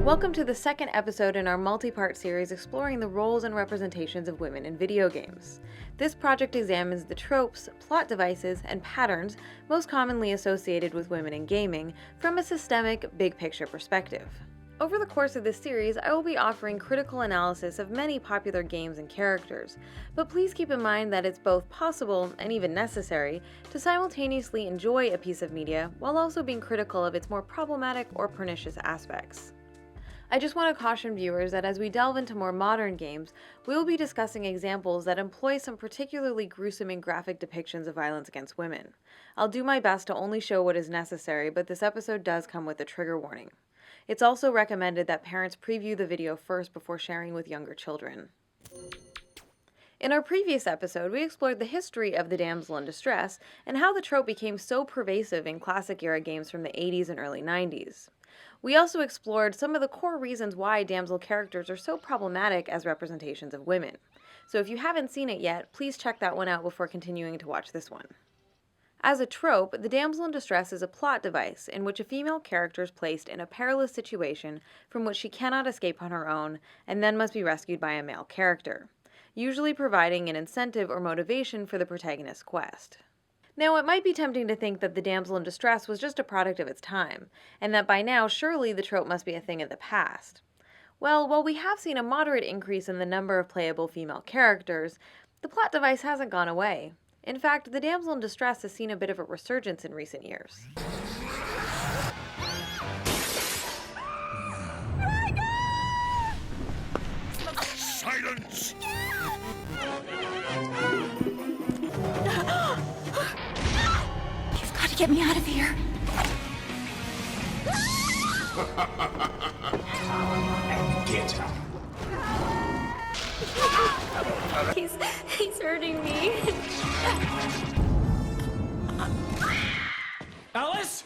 Welcome to the second episode in our multi-part series exploring the roles and representations of women in video games. This project examines the tropes, plot devices, and patterns most commonly associated with women in gaming from a systemic, big-picture perspective. Over the course of this series, I will be offering critical analysis of many popular games and characters, but please keep in mind that it's both possible, and even necessary, to simultaneously enjoy a piece of media while also being critical of its more problematic or pernicious aspects. I just want to caution viewers that as we delve into more modern games, we will be discussing examples that employ some particularly gruesome and graphic depictions of violence against women. I'll do my best to only show what is necessary, but this episode does come with a trigger warning. It's also recommended that parents preview the video first before sharing with younger children. In our previous episode, we explored the history of the damsel in distress and how the trope became so pervasive in classic-era games from the 80s and early 90s. We also explored some of the core reasons why damsel characters are so problematic as representations of women. So if you haven't seen it yet, please check that one out before continuing to watch this one. As a trope, the damsel in distress is a plot device in which a female character is placed in a perilous situation from which she cannot escape on her own and then must be rescued by a male character, usually providing an incentive or motivation for the protagonist's quest. Now, it might be tempting to think that the damsel in distress was just a product of its time, and that by now surely the trope must be a thing of the past. Well, while we have seen a moderate increase in the number of playable female characters, the plot device hasn't gone away. In fact, the damsel in distress has seen a bit of a resurgence in recent years. Silence! You've got to get me out of here. Get out. He's hurting me. Alice?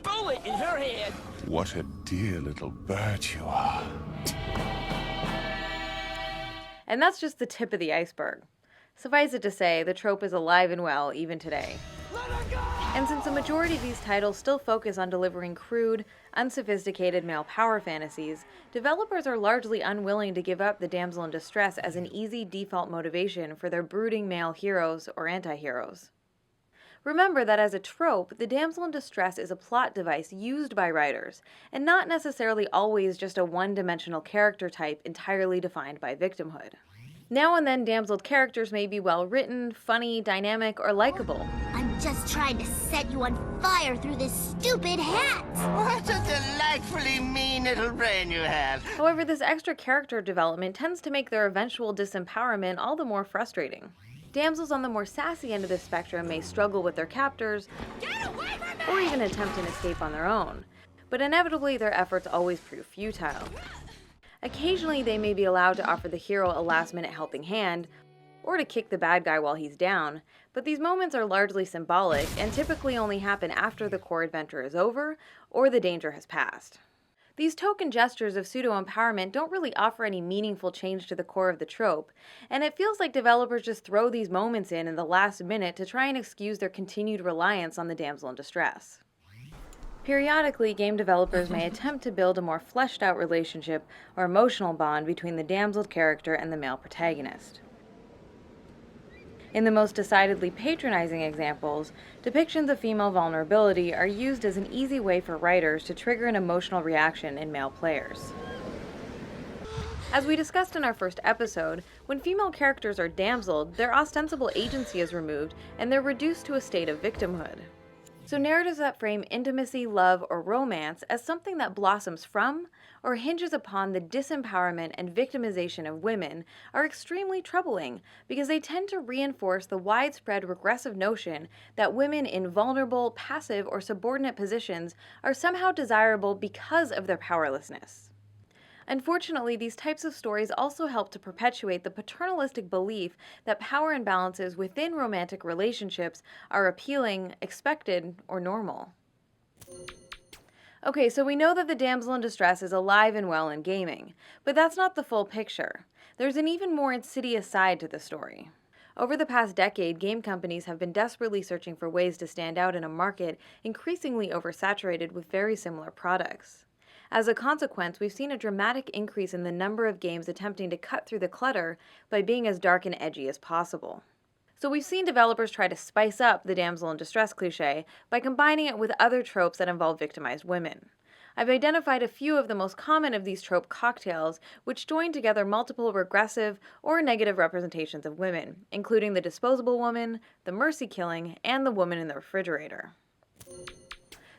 Bullet in her head. What a dear little bird you are. And that's just the tip of the iceberg. Suffice it to say, the trope is alive and well even today. And since the majority of these titles still focus on delivering crude, unsophisticated male power fantasies, developers are largely unwilling to give up the damsel in distress as an easy default motivation for their brooding male heroes or anti-heroes. Remember that as a trope, the damsel in distress is a plot device used by writers, and not necessarily always just a one-dimensional character type entirely defined by victimhood. Now and then, damseled characters may be well-written, funny, dynamic, or likable. I'm just trying to set you on fire through this stupid hat! What a delightfully mean little brain you have. However, this extra character development tends to make their eventual disempowerment all the more frustrating. Damsels on the more sassy end of the spectrum may struggle with their captors, or even attempt an escape on their own, but inevitably their efforts always prove futile. Occasionally they may be allowed to offer the hero a last-minute helping hand, or to kick the bad guy while he's down, but these moments are largely symbolic and typically only happen after the core adventure is over, or the danger has passed. These token gestures of pseudo-empowerment don't really offer any meaningful change to the core of the trope, and it feels like developers just throw these moments in the last minute to try and excuse their continued reliance on the damsel in distress. Periodically, game developers may attempt to build a more fleshed-out relationship or emotional bond between the damseled character and the male protagonist. In the most decidedly patronizing examples, depictions of female vulnerability are used as an easy way for writers to trigger an emotional reaction in male players. As we discussed in our first episode, when female characters are damseled, their ostensible agency is removed and they're reduced to a state of victimhood. So narratives that frame intimacy, love, or romance as something that blossoms from or hinges upon the disempowerment and victimization of women are extremely troubling because they tend to reinforce the widespread regressive notion that women in vulnerable, passive, or subordinate positions are somehow desirable because of their powerlessness. Unfortunately, these types of stories also help to perpetuate the paternalistic belief that power imbalances within romantic relationships are appealing, expected, or normal. Okay, so we know that the damsel in distress is alive and well in gaming, but that's not the full picture. There's an even more insidious side to the story. Over the past decade, game companies have been desperately searching for ways to stand out in a market increasingly oversaturated with very similar products. As a consequence, we've seen a dramatic increase in the number of games attempting to cut through the clutter by being as dark and edgy as possible. So we've seen developers try to spice up the damsel in distress cliche by combining it with other tropes that involve victimized women. I've identified a few of the most common of these trope cocktails, which join together multiple regressive or negative representations of women, including the disposable woman, the mercy killing, and the woman in the refrigerator.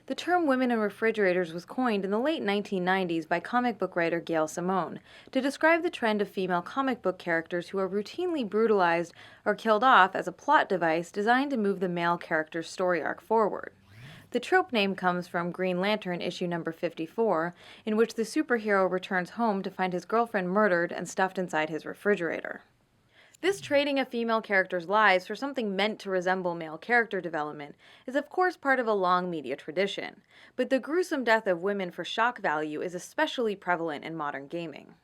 The term women in refrigerators was coined in the late 1990s by comic book writer Gail Simone to describe the trend of female comic book characters who are routinely brutalized or killed off as a plot device designed to move the male character's story arc forward. The trope name comes from Green Lantern issue number 54, in which the superhero returns home to find his girlfriend murdered and stuffed inside his refrigerator. This trading of female characters' lives for something meant to resemble male character development is of course part of a long media tradition, but the gruesome death of women for shock value is especially prevalent in modern gaming.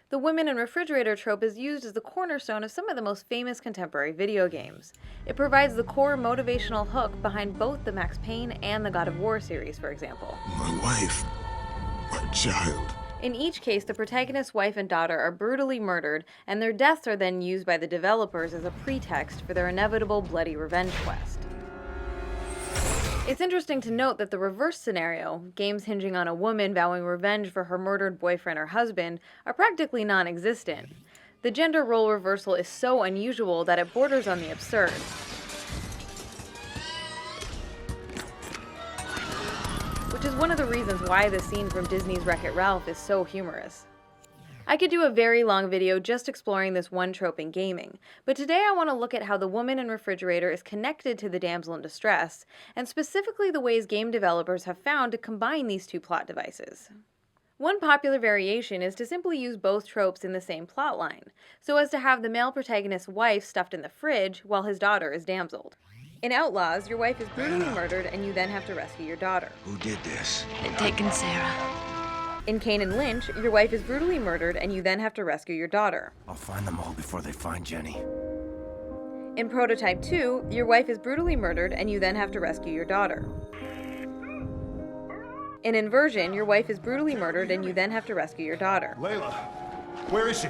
The women in refrigerator trope is used as the cornerstone of some of the most famous contemporary video games. It provides the core motivational hook behind both the Max Payne and the God of War series, for example. My wife. My child. In each case, the protagonist's wife and daughter are brutally murdered, and their deaths are then used by the developers as a pretext for their inevitable bloody revenge quest. It's interesting to note that the reverse scenario, games hinging on a woman vowing revenge for her murdered boyfriend or husband, are practically non-existent. The gender role reversal is so unusual that it borders on the absurd. Which is one of the reasons why the scene from Disney's Wreck-It Ralph is so humorous. I could do a very long video just exploring this one trope in gaming, but today I want to look at how the woman in refrigerator is connected to the damsel in distress, and specifically the ways game developers have found to combine these two plot devices. One popular variation is to simply use both tropes in the same plotline, so as to have the male protagonist's wife stuffed in the fridge while his daughter is damseled. In Outlaws, your wife is brutally murdered and you then have to rescue your daughter. Who did this? They've taken Sarah. In Kane and Lynch, your wife is brutally murdered and you then have to rescue your daughter. I'll find them all before they find Jenny. In Prototype 2, your wife is brutally murdered and you then have to rescue your daughter. In Inversion, your wife is brutally murdered and you then have to rescue your daughter. Layla, where is she?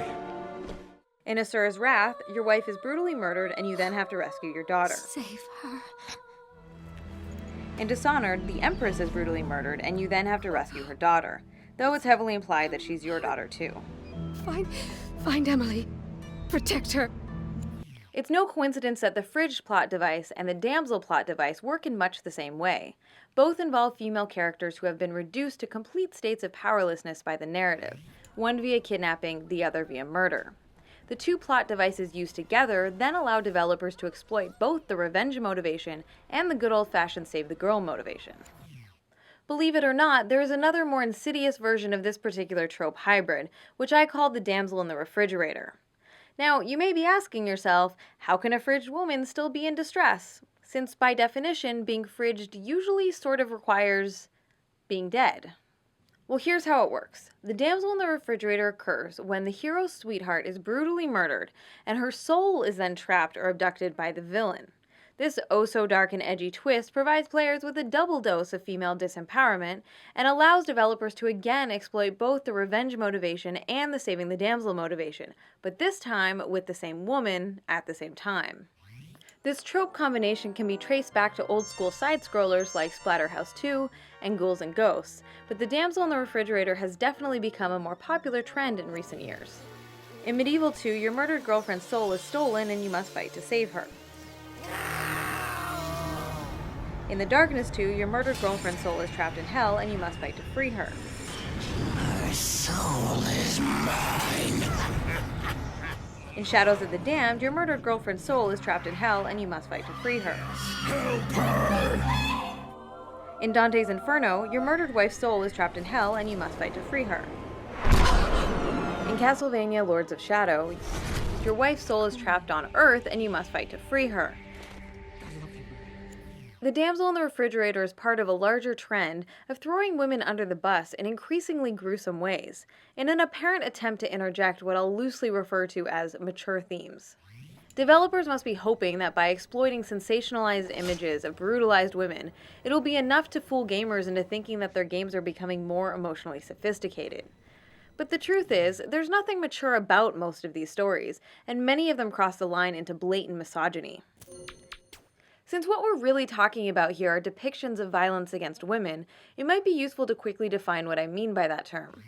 In Asura's Wrath, your wife is brutally murdered and you then have to rescue your daughter. Save her. In Dishonored, the Empress is brutally murdered and you then have to rescue her daughter, though it's heavily implied that she's your daughter too. Find Emily. Protect her. It's no coincidence that the fridge plot device and the damsel plot device work in much the same way. Both involve female characters who have been reduced to complete states of powerlessness by the narrative, one via kidnapping, the other via murder. The two plot devices used together then allow developers to exploit both the revenge motivation and the good old-fashioned save-the-girl motivation. Believe it or not, there is another more insidious version of this particular trope hybrid, which I call the damsel in the refrigerator. Now, you may be asking yourself, how can a fridged woman still be in distress? Since by definition, being fridged usually sort of requires being dead. Well, here's how it works. The damsel in the refrigerator occurs when the hero's sweetheart is brutally murdered, and her soul is then trapped or abducted by the villain. This oh-so-dark and edgy twist provides players with a double dose of female disempowerment, and allows developers to again exploit both the revenge motivation and the saving the damsel motivation, but this time with the same woman at the same time. This trope combination can be traced back to old-school side-scrollers like Splatterhouse 2 and Ghouls and Ghosts, but the damsel in the refrigerator has definitely become a more popular trend in recent years. In Medieval 2, your murdered girlfriend's soul is stolen and you must fight to save her. In The Darkness 2, your murdered girlfriend's soul is trapped in hell and you must fight to free her. My soul is mine. In Shadows of the Damned, your murdered girlfriend's soul is trapped in hell and you must fight to free her. Help her. In Dante's Inferno, your murdered wife's soul is trapped in hell and you must fight to free her. In Castlevania Lords of Shadow, your wife's soul is trapped on Earth and you must fight to free her. The Damsel in the Refrigerator is part of a larger trend of throwing women under the bus in increasingly gruesome ways, in an apparent attempt to interject what I'll loosely refer to as mature themes. Developers must be hoping that by exploiting sensationalized images of brutalized women, it'll be enough to fool gamers into thinking that their games are becoming more emotionally sophisticated. But the truth is, there's nothing mature about most of these stories, and many of them cross the line into blatant misogyny. Since what we're really talking about here are depictions of violence against women, it might be useful to quickly define what I mean by that term.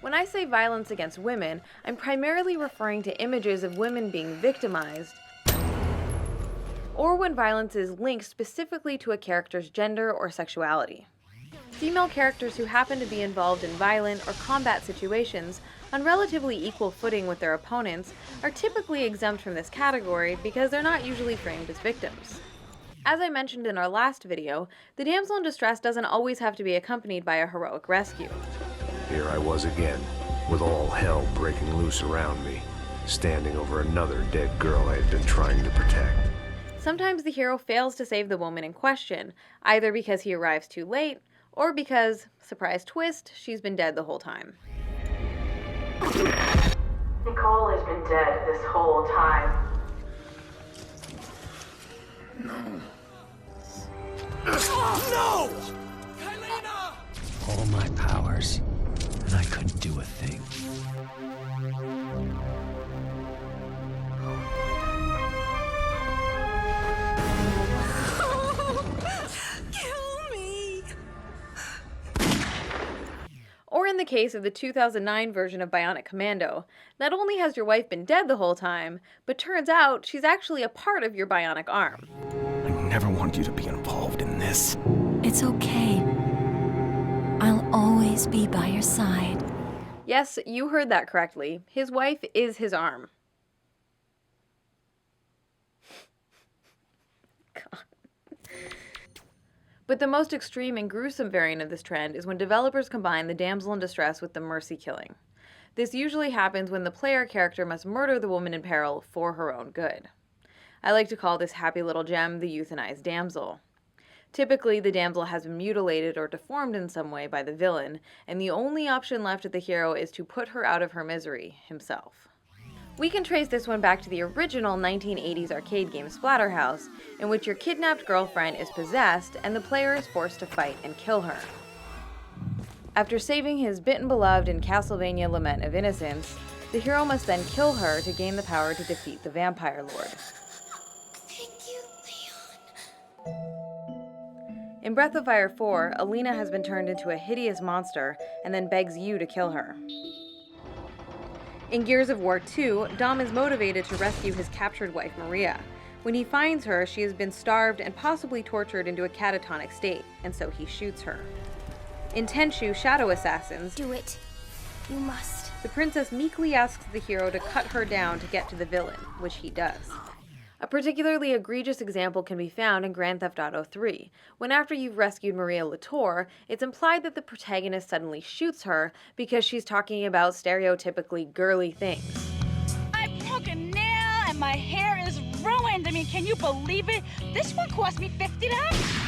When I say violence against women, I'm primarily referring to images of women being victimized, or when violence is linked specifically to a character's gender or sexuality. Female characters who happen to be involved in violent or combat situations on relatively equal footing with their opponents are typically exempt from this category because they're not usually framed as victims. As I mentioned in our last video, the damsel in distress doesn't always have to be accompanied by a heroic rescue. Here I was again, with all hell breaking loose around me, standing over another dead girl I had been trying to protect. Sometimes the hero fails to save the woman in question, either because he arrives too late, or because, surprise twist, she's been dead the whole time. Nicole has been dead this whole time. No. No! All my powers, and I couldn't do a thing. Kill me! Or in the case of the 2009 version of Bionic Commando, not only has your wife been dead the whole time, but turns out she's actually a part of your bionic arm. I never wanted you to be involved in this. It's okay. I'll always be by your side. Yes, you heard that correctly. His wife is his arm. God. But the most extreme and gruesome variant of this trend is when developers combine the damsel in distress with the mercy killing. This usually happens when the player character must murder the woman in peril for her own good. I like to call this happy little gem the euthanized damsel. Typically, the damsel has been mutilated or deformed in some way by the villain, and the only option left of the hero is to put her out of her misery himself. We can trace this one back to the original 1980s arcade game Splatterhouse, in which your kidnapped girlfriend is possessed and the player is forced to fight and kill her. After saving his bitten beloved in Castlevania Lament of Innocence, the hero must then kill her to gain the power to defeat the vampire lord. Thank you, Leon. In Breath of Fire 4, Alina has been turned into a hideous monster and then begs you to kill her. In Gears of War 2, Dom is motivated to rescue his captured wife Maria. When he finds her, she has been starved and possibly tortured into a catatonic state, and so he shoots her. In Tenchu Shadow Assassins, Do it. You must. the princess meekly asks the hero to cut her down to get to the villain, which he does. A particularly egregious example can be found in Grand Theft Auto 3, when after you've rescued Maria Latour, it's implied that the protagonist suddenly shoots her because she's talking about stereotypically girly things. I broke a nail and my hair is ruined. I mean, can you believe it? This one cost me $50.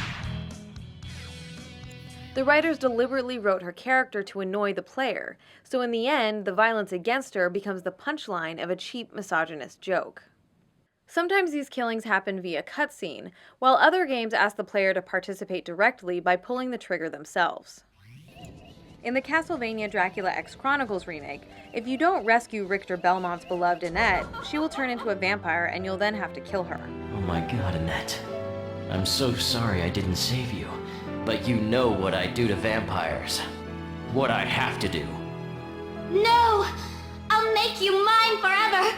The writers deliberately wrote her character to annoy the player, so in the end, the violence against her becomes the punchline of a cheap misogynist joke. Sometimes these killings happen via cutscene, while other games ask the player to participate directly by pulling the trigger themselves. In the Castlevania Dracula X Chronicles remake, if you don't rescue Richter Belmont's beloved Annette, she will turn into a vampire and you'll then have to kill her. Oh my god, Annette. I'm so sorry I didn't save you, but you know what I do to vampires. What I have to do. No! I'll make you mine forever!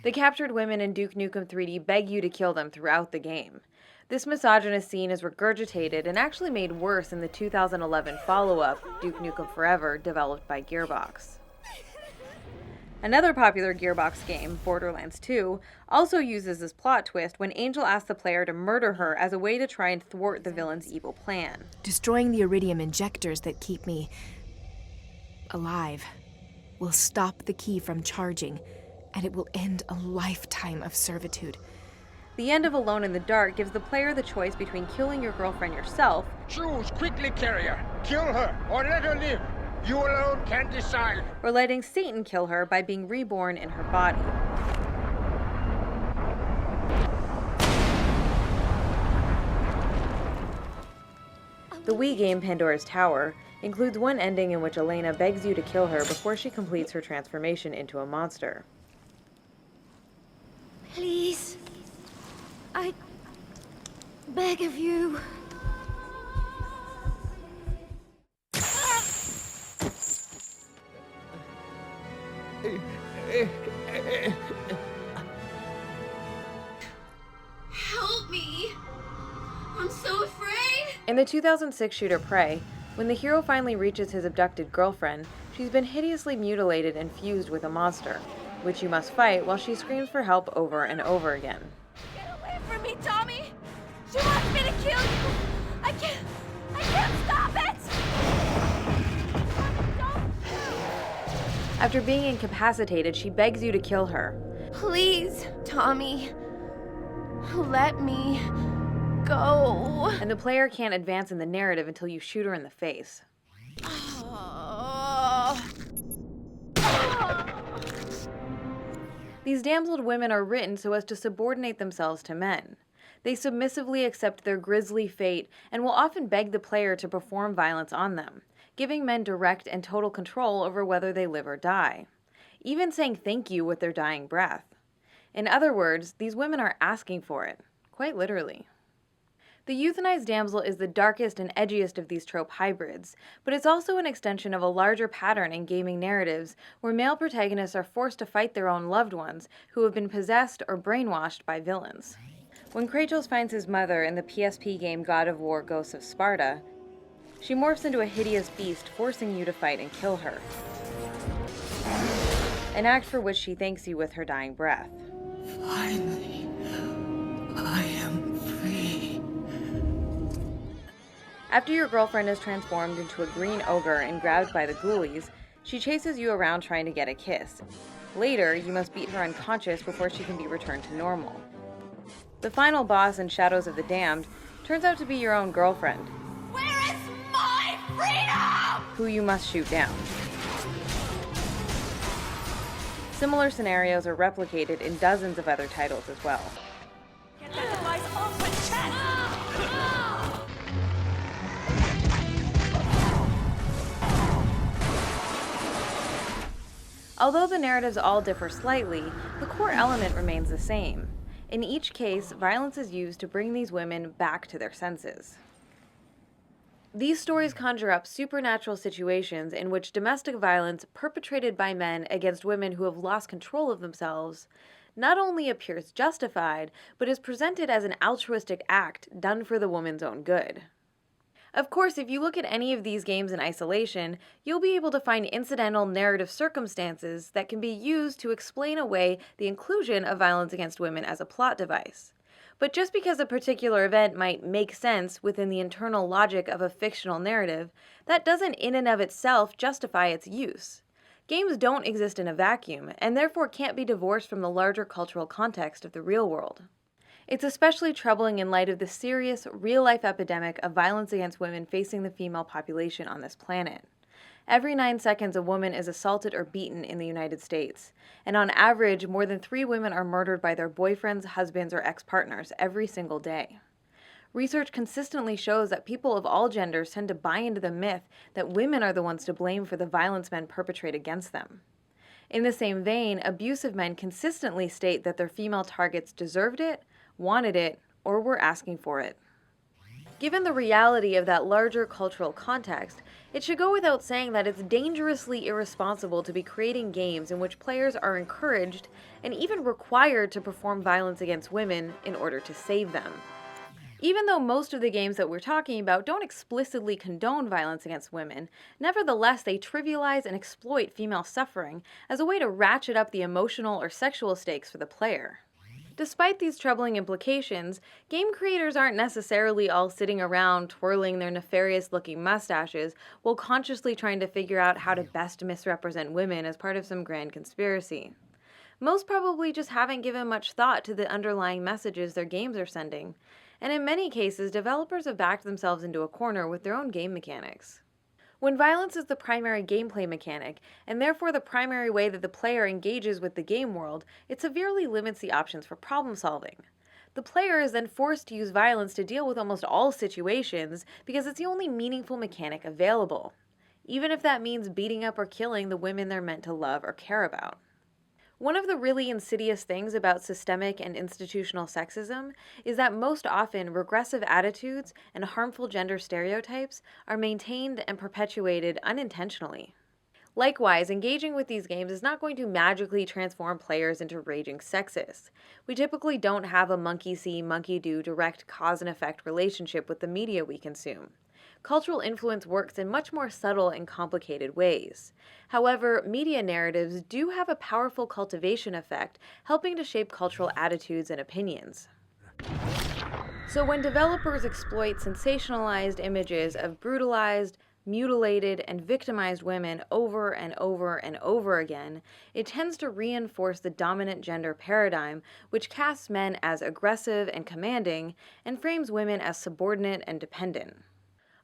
The captured women in Duke Nukem 3D beg you to kill them throughout the game. This misogynist scene is regurgitated and actually made worse in the 2011 follow-up, Duke Nukem Forever, developed by Gearbox. Another popular Gearbox game, Borderlands 2, also uses this plot twist when Angel asks the player to murder her as a way to try and thwart the villain's evil plan. Destroying the iridium injectors that keep me alive will stop the key from charging, and it will end a lifetime of servitude. The end of Alone in the Dark gives the player the choice between killing your girlfriend yourself. Choose quickly, Carrier. Kill her or let her live. You alone can decide. Or letting Satan kill her by being reborn in her body. The Wii game Pandora's Tower includes one ending in which Elena begs you to kill her before she completes her transformation into a monster. Please. I beg of you. Help me! I'm so afraid! In the 2006 shooter Prey, when the hero finally reaches his abducted girlfriend, she's been hideously mutilated and fused with a monster, which you must fight while she screams for help over and over again. Get away from me, Tommy! She wants me to kill you! I can't stop it! After being incapacitated, she begs you to kill her. Please, Tommy. Let me go. And the player can't advance in the narrative until you shoot her in the face. These damseled women are written so as to subordinate themselves to men. They submissively accept their grisly fate and will often beg the player to perform violence on them, giving men direct and total control over whether they live or die, even saying thank you with their dying breath. In other words, these women are asking for it, quite literally. The euthanized damsel is the darkest and edgiest of these trope hybrids, but it's also an extension of a larger pattern in gaming narratives where male protagonists are forced to fight their own loved ones who have been possessed or brainwashed by villains. When Kratos finds his mother in the PSP game God of War Ghosts of Sparta, she morphs into a hideous beast, forcing you to fight and kill her. An act for which she thanks you with her dying breath. Finally, I am free. After your girlfriend is transformed into a green ogre and grabbed by the ghoulies, she chases you around trying to get a kiss. Later, you must beat her unconscious before she can be returned to normal. The final boss in Shadows of the Damned turns out to be your own girlfriend, Where is my freedom? who you must shoot down. Similar scenarios are replicated in dozens of other titles as well. Get that device off my chest! Although the narratives all differ slightly, the core element remains the same. In each case, violence is used to bring these women back to their senses. These stories conjure up supernatural situations in which domestic violence perpetrated by men against women who have lost control of themselves not only appears justified, but is presented as an altruistic act done for the woman's own good. Of course, if you look at any of these games in isolation, you'll be able to find incidental narrative circumstances that can be used to explain away the inclusion of violence against women as a plot device. But just because a particular event might make sense within the internal logic of a fictional narrative, that doesn't in and of itself justify its use. Games don't exist in a vacuum, and therefore can't be divorced from the larger cultural context of the real world. It's especially troubling in light of the serious, real-life epidemic of violence against women facing the female population on this planet. Every 9 seconds, a woman is assaulted or beaten in the United States, and on average, more than 3 women are murdered by their boyfriends, husbands, or ex-partners every single day. Research consistently shows that people of all genders tend to buy into the myth that women are the ones to blame for the violence men perpetrate against them. In the same vein, abusive men consistently state that their female targets deserved it, wanted it, or were asking for it. Given the reality of that larger cultural context, it should go without saying that it's dangerously irresponsible to be creating games in which players are encouraged and even required to perform violence against women in order to save them. Even though most of the games that we're talking about don't explicitly condone violence against women, nevertheless they trivialize and exploit female suffering as a way to ratchet up the emotional or sexual stakes for the player. Despite these troubling implications, game creators aren't necessarily all sitting around twirling their nefarious-looking mustaches while consciously trying to figure out how to best misrepresent women as part of some grand conspiracy. Most probably just haven't given much thought to the underlying messages their games are sending, and in many cases, developers have backed themselves into a corner with their own game mechanics. When violence is the primary gameplay mechanic, and therefore the primary way that the player engages with the game world, it severely limits the options for problem solving. The player is then forced to use violence to deal with almost all situations because it's the only meaningful mechanic available, even if that means beating up or killing the women they're meant to love or care about. One of the really insidious things about systemic and institutional sexism is that most often regressive attitudes and harmful gender stereotypes are maintained and perpetuated unintentionally. Likewise, engaging with these games is not going to magically transform players into raging sexists. We typically don't have a monkey-see, monkey-do direct cause and effect relationship with the media we consume. Cultural influence works in much more subtle and complicated ways. However, media narratives do have a powerful cultivation effect, helping to shape cultural attitudes and opinions. So when developers exploit sensationalized images of brutalized, mutilated, and victimized women over and over and over again, it tends to reinforce the dominant gender paradigm, which casts men as aggressive and commanding, and frames women as subordinate and dependent.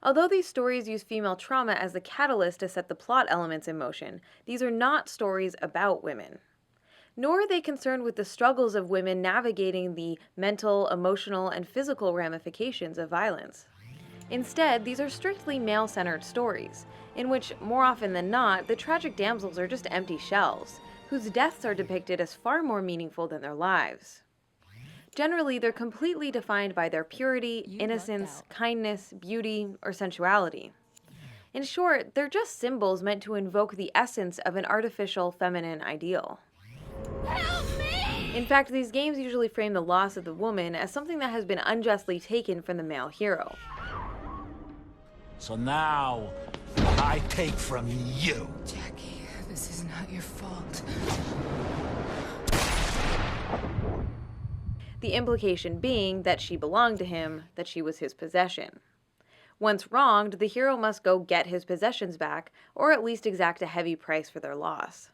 Although these stories use female trauma as the catalyst to set the plot elements in motion, these are not stories about women. Nor are they concerned with the struggles of women navigating the mental, emotional, and physical ramifications of violence. Instead, these are strictly male-centered stories, in which, more often than not, the tragic damsels are just empty shells, whose deaths are depicted as far more meaningful than their lives. Generally, they're completely defined by their purity, innocence, kindness, beauty, or sensuality. In short, they're just symbols meant to invoke the essence of an artificial feminine ideal. Help me! In fact, these games usually frame the loss of the woman as something that has been unjustly taken from the male hero. So now, I take from you. Jackie, this is not your fault. The implication being that she belonged to him, that she was his possession. Once wronged, the hero must go get his possessions back, or at least exact a heavy price for their loss.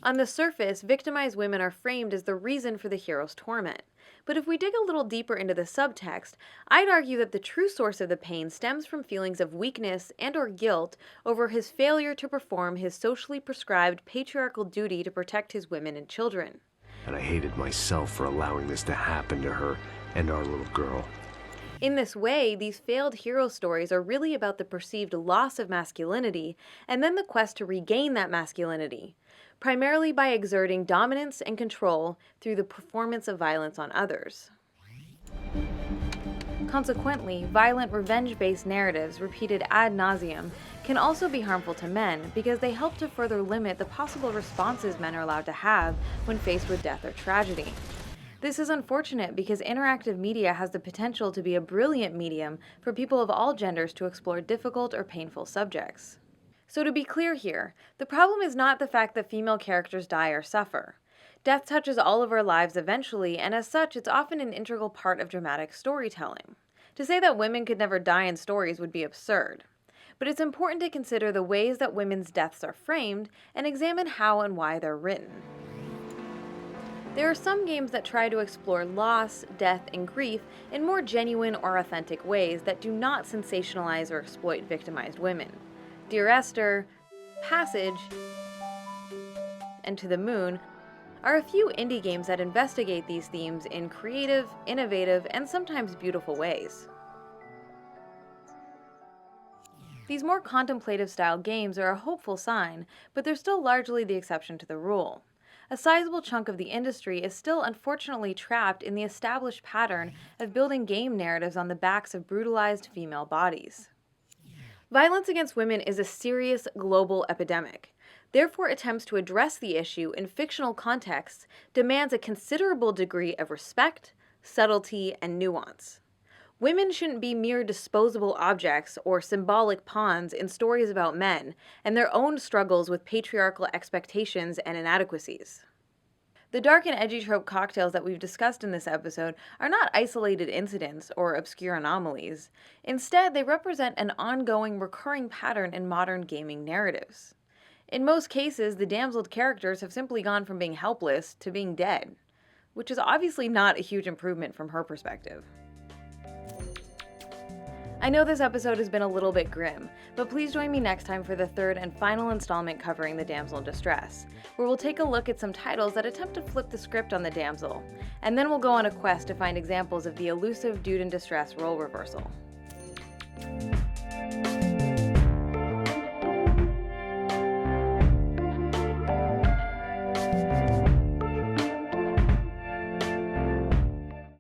On the surface, victimized women are framed as the reason for the hero's torment. But if we dig a little deeper into the subtext, I'd argue that the true source of the pain stems from feelings of weakness and/or guilt over his failure to perform his socially prescribed patriarchal duty to protect his women and children. And I hated myself for allowing this to happen to her and our little girl. In this way, these failed hero stories are really about the perceived loss of masculinity and then the quest to regain that masculinity, primarily by exerting dominance and control through the performance of violence on others. Consequently, violent revenge-based narratives repeated ad nauseum can also be harmful to men because they help to further limit the possible responses men are allowed to have when faced with death or tragedy. This is unfortunate because interactive media has the potential to be a brilliant medium for people of all genders to explore difficult or painful subjects. So to be clear here, the problem is not the fact that female characters die or suffer. Death touches all of our lives eventually, and as such, it's often an integral part of dramatic storytelling. To say that women could never die in stories would be absurd. But it's important to consider the ways that women's deaths are framed and examine how and why they're written. There are some games that try to explore loss, death, and grief in more genuine or authentic ways that do not sensationalize or exploit victimized women. Dear Esther, Passage, and To the Moon are a few indie games that investigate these themes in creative, innovative, and sometimes beautiful ways. These more contemplative-style games are a hopeful sign, but they're still largely the exception to the rule. a sizable chunk of the industry is still unfortunately trapped in the established pattern of building game narratives on the backs of brutalized female bodies. Violence against women is a serious global epidemic. Therefore, attempts to address the issue in fictional contexts demands a considerable degree of respect, subtlety, and nuance. Women shouldn't be mere disposable objects or symbolic pawns in stories about men and their own struggles with patriarchal expectations and inadequacies. The dark and edgy trope cocktails that we've discussed in this episode are not isolated incidents or obscure anomalies. Instead, they represent an ongoing, recurring pattern in modern gaming narratives. In most cases, the damseled characters have simply gone from being helpless to being dead, which is obviously not a huge improvement from her perspective. I know this episode has been a little bit grim, but please join me next time for the third and final installment covering the damsel in distress, where we'll take a look at some titles that attempt to flip the script on the damsel, and then we'll go on a quest to find examples of the elusive dude in distress role reversal.